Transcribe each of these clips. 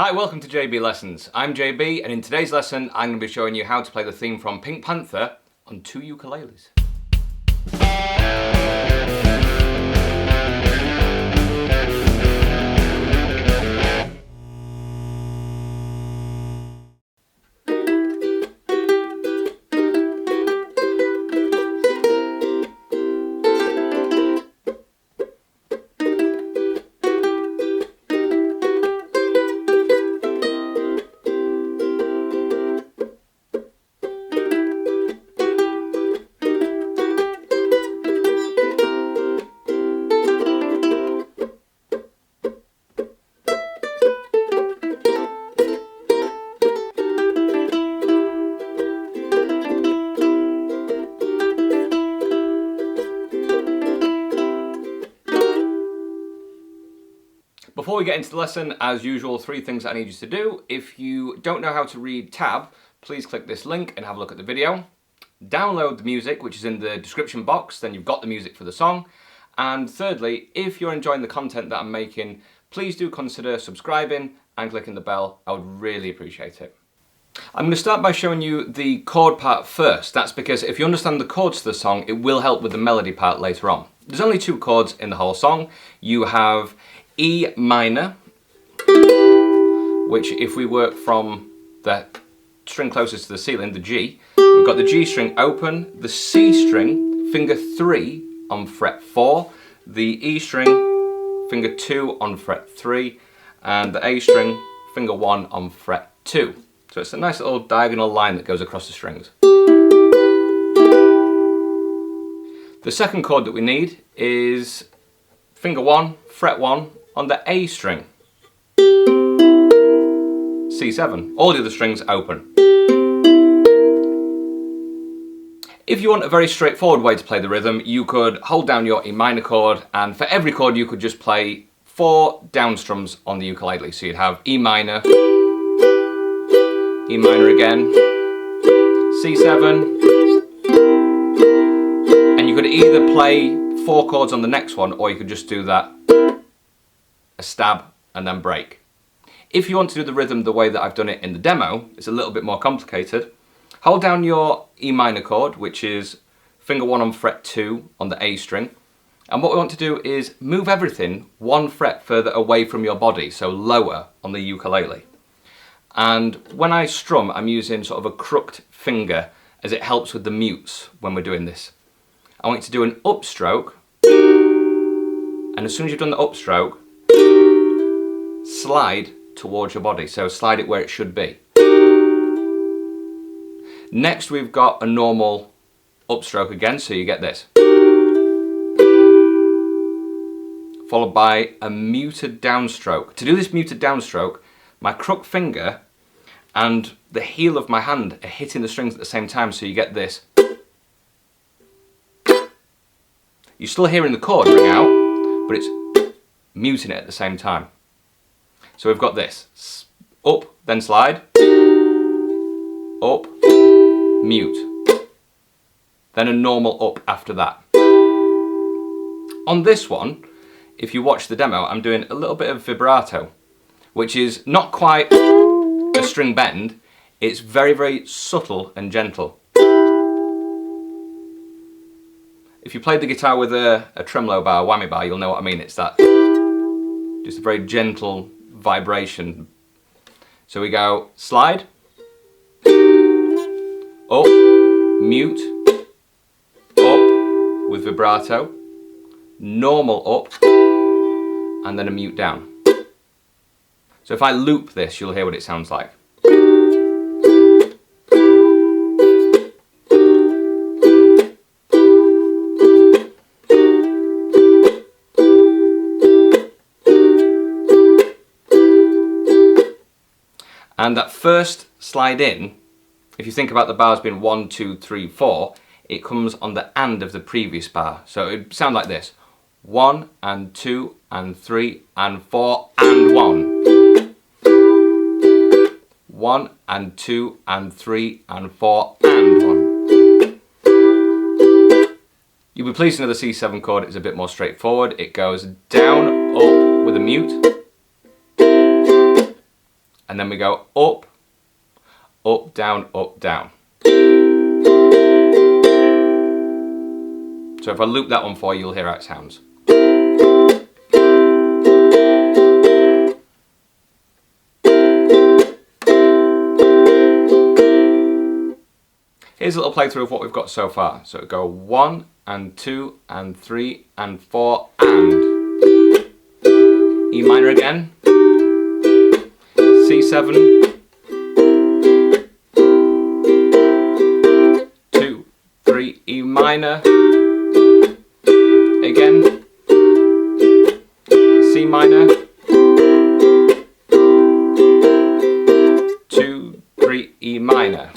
Hi, welcome to JB Lessons. I'm JB, and in today's lesson I'm going to be showing you how to play the theme from Panther on 2 ukuleles. Before we get into the lesson, as usual, 3 things I need you to do. If you don't know how to read tab, please click this link and have a look at the video. Download the music, which is in the description box, then you've got the music for the song. And thirdly, if you're enjoying the content that I'm making, please do consider subscribing and clicking the bell. I would really appreciate it. I'm going to start by showing you the chord part first. That's because if you understand the chords to the song, it will help with the melody part later on. There's only 2 chords in the whole song. You have E minor, which if we work from the string closest to the ceiling, the G, we've got the G string open, the C string, finger 3 on fret 4, the E string, finger 2 on fret 3, and the A string, finger 1 on fret 2. So it's a nice little diagonal line that goes across the strings. The second chord that we need is finger 1, fret 1, on the A string, C7, all the other strings open. If you want a very straightforward way to play the rhythm, you could hold down your E minor chord, and for every chord you could just play 4 down strums on the ukulele. So you'd have E minor again, C7, and you could either play 4 chords on the next one, or you could just do that, a stab and then break. If you want to do the rhythm the way that I've done it in the demo, it's a little bit more complicated. Hold down your E minor chord, which is finger 1 on fret 2 on the A string, and what we want to do is move everything 1 fret further away from your body, so lower on the ukulele. And when I strum, I'm using sort of a crooked finger as it helps with the mutes when we're doing this. I want you to do an upstroke, and as soon as you've done the upstroke, slide towards your body, so slide it where it should be. Next we've got a normal upstroke again, so you get this. Followed by a muted downstroke. To do this muted downstroke, my crook finger and the heel of my hand are hitting the strings at the same time, so you get this. You're still hearing the chord ring out, but it's muting it at the same time. So we've got this, up, then slide, up, mute, then a normal up after that. On this one, if you watch the demo, I'm doing a little bit of vibrato, which is not quite a string bend, it's very, very subtle and gentle. If you played the guitar with a tremolo bar, whammy bar, you'll know what I mean. It's that, just a very gentle vibration. So we go slide, up, mute, up with vibrato, normal up, and then a mute down. So if I loop this, you'll hear what it sounds like. And that first slide in, if you think about the bars being 1, 2, 3, 4, it comes on the and of the previous bar. So it would sound like this. 1 and 2 and 3 and 4 and 1. 1 and 2 and 3 and 4 and 1. You'll be pleased to know the C7 chord is a bit more straightforward. It goes down, up with a mute, and then we go up, up, down, up, down. So if I loop that one for you, you'll hear how it sounds. Here's a little playthrough of what we've got so far. So it'll go 1 and 2 and 3 and 4 and E minor again, C7, 2, 3, E minor, again, C minor, 2, 3, E minor.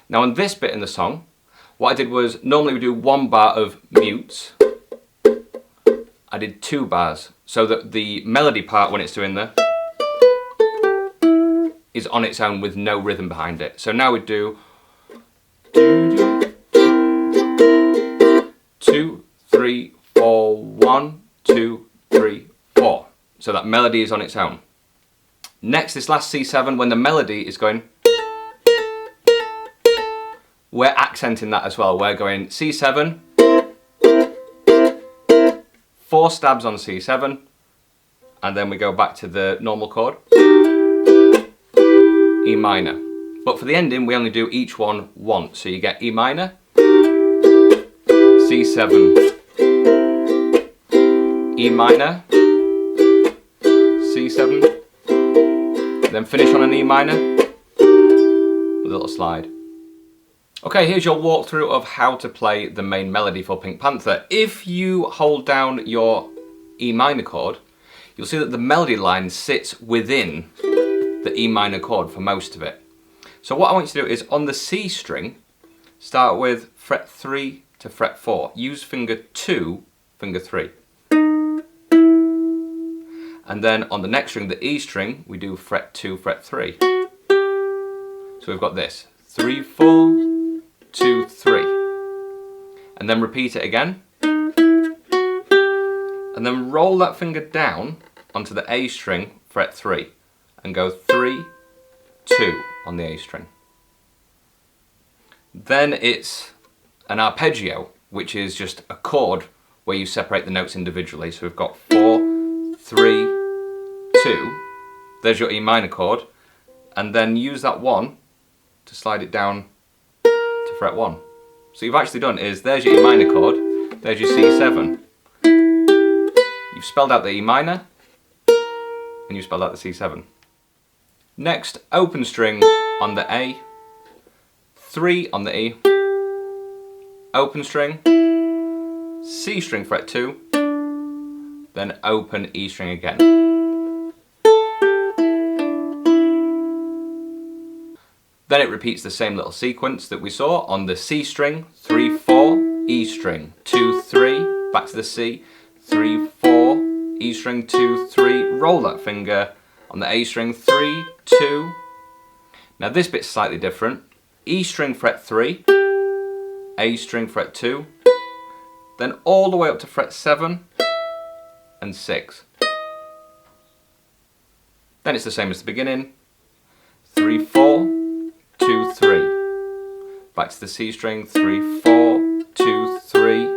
Now on this bit in the song, what I did was, normally we do 1 bar of mutes. I did 2 bars, so that the melody part when it's doing the is on its own with no rhythm behind it. So now we do 2, 3, 4, 1, 2, 3, 4. So that melody is on its own. Next, this last C7, when the melody is going, we're accenting that as well. We're going C7, 4 stabs on C7, and then we go back to the normal chord, E minor. But for the ending, we only do each one once. So you get E minor, C7, E minor, C7, then finish on an E minor with a little slide. Okay, here's your walkthrough of how to play the main melody for Pink Panther. If you hold down your E minor chord, you'll see that the melody line sits within the E minor chord for most of it. So what I want you to do is, on the C string, start with fret 3 to fret 4. Use finger 2, finger 3. And then on the next string, the E string, we do fret 2, fret 3. So we've got this, 3, 4, 2, 3, and then repeat it again, and then roll that finger down onto the A string, fret 3, and go 3, 2 on the A string. Then it's an arpeggio, which is just a chord where you separate the notes individually. So we've got 4, 3, 2, there's your E minor chord, and then use that 1 to slide it down to fret 1. So you've actually done is, there's your E minor chord, there's your C7. You've spelled out the E minor, and you've spelled out the C7. Next, open string on the A, 3 on the E, open string, C string fret 2, then open E string again. Then it repeats the same little sequence that we saw on the C string, 3, 4, E string, 2, 3, back to the C, 3, 4, E string, 2, 3, roll that finger on the A string, 3, 2. Now this bit's slightly different. E string fret 3, A string fret 2, then all the way up to fret 7 and 6. Then it's the same as the beginning, 3, 4, 2, 3. Back to the C string, 3, 4, 2, 3,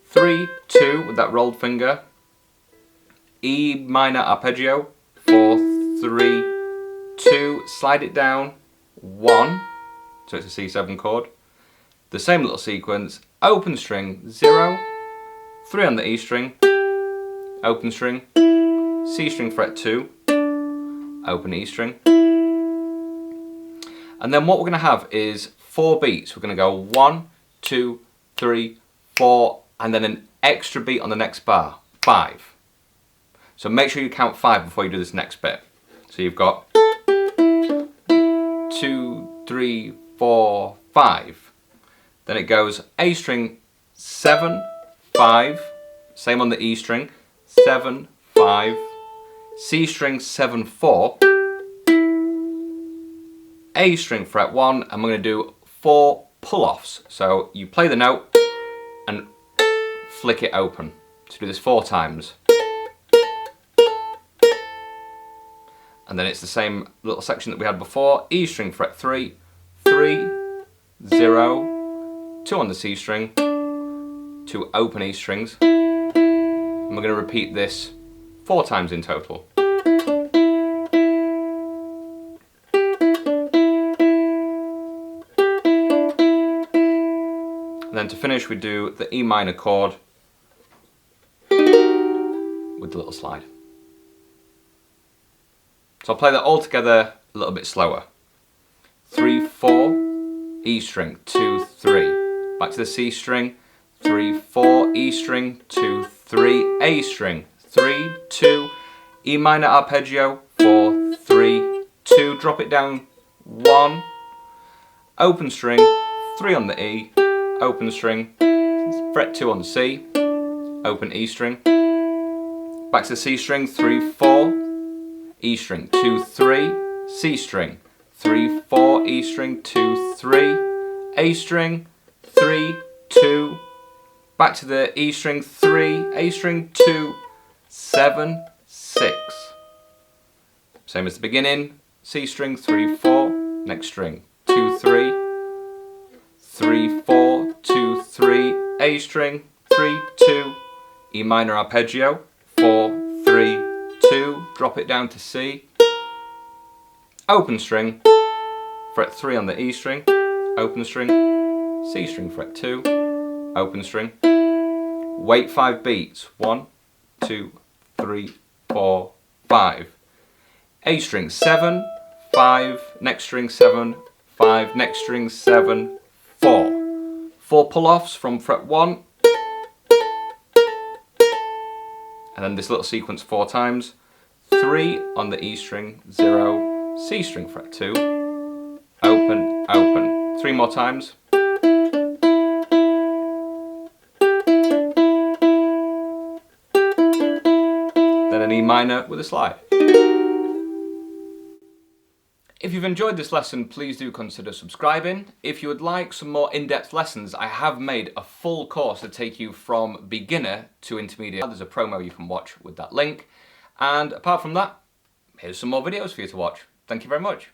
3, 2 with that rolled finger, E minor arpeggio, 4, 3, 2, slide it down, 1, so it's a C7 chord. The same little sequence, open string, 0, 3 on the E string, open string, C string fret 2, open E string. And then what we're going to have is 4 beats. We're going to go 1, 2, 3, 4, and then an extra beat on the next bar, 5. So make sure you count 5 before you do this next bit. So you've got 2, 3, 4, 5. Then it goes A string 7, 5, same on the E string, 7, 5, C string 7, 4, A string fret 1, and we're going to do 4, pull-offs. So you play the note and flick it open. So do this 4 times. And then it's the same little section that we had before. E string, fret 3, 3, 0, 2 on the C string, 2 open E strings. And we're going to repeat this 4 times in total. And then to finish we do the E minor chord with the little slide. So I'll play that all together a little bit slower. 3, 4, E string, 2, 3. Back to the C string, 3, 4, E string, 2, 3, A string, 3, 2, E minor arpeggio, 4, 3, 2, drop it down, 1, open string, 3 on the E, open string, fret 2 on the C, open E string, back to the C string, 3, 4, E string, 2, 3, C string, 3, 4, E string, 2, 3, A string, 3, 2, back to the E string, 3, A string, 2, 7, 6. Same as the beginning, C string, 3, 4, next string, 2, 3, 3, 4, 2, 3, A string, 3, 2, E minor arpeggio, 4, 3, 2, drop it down to C, open string, fret 3 on the E string, open string, C string, fret 2, open string, wait 5 beats, 1, 2, 3, 4, 5, A string 7, 5, next string 7, 5, next string 7, 4. 4 pull-offs from fret 1, and then this little sequence 4 times. 3 on the E string, 0, C string, fret 2, open, open. 3 more times. Then an E minor with a slide. If you've enjoyed this lesson, please do consider subscribing. If you would like some more in-depth lessons, I have made a full course to take you from beginner to intermediate. There's a promo you can watch with that link. And apart from that, here's some more videos for you to watch. Thank you very much.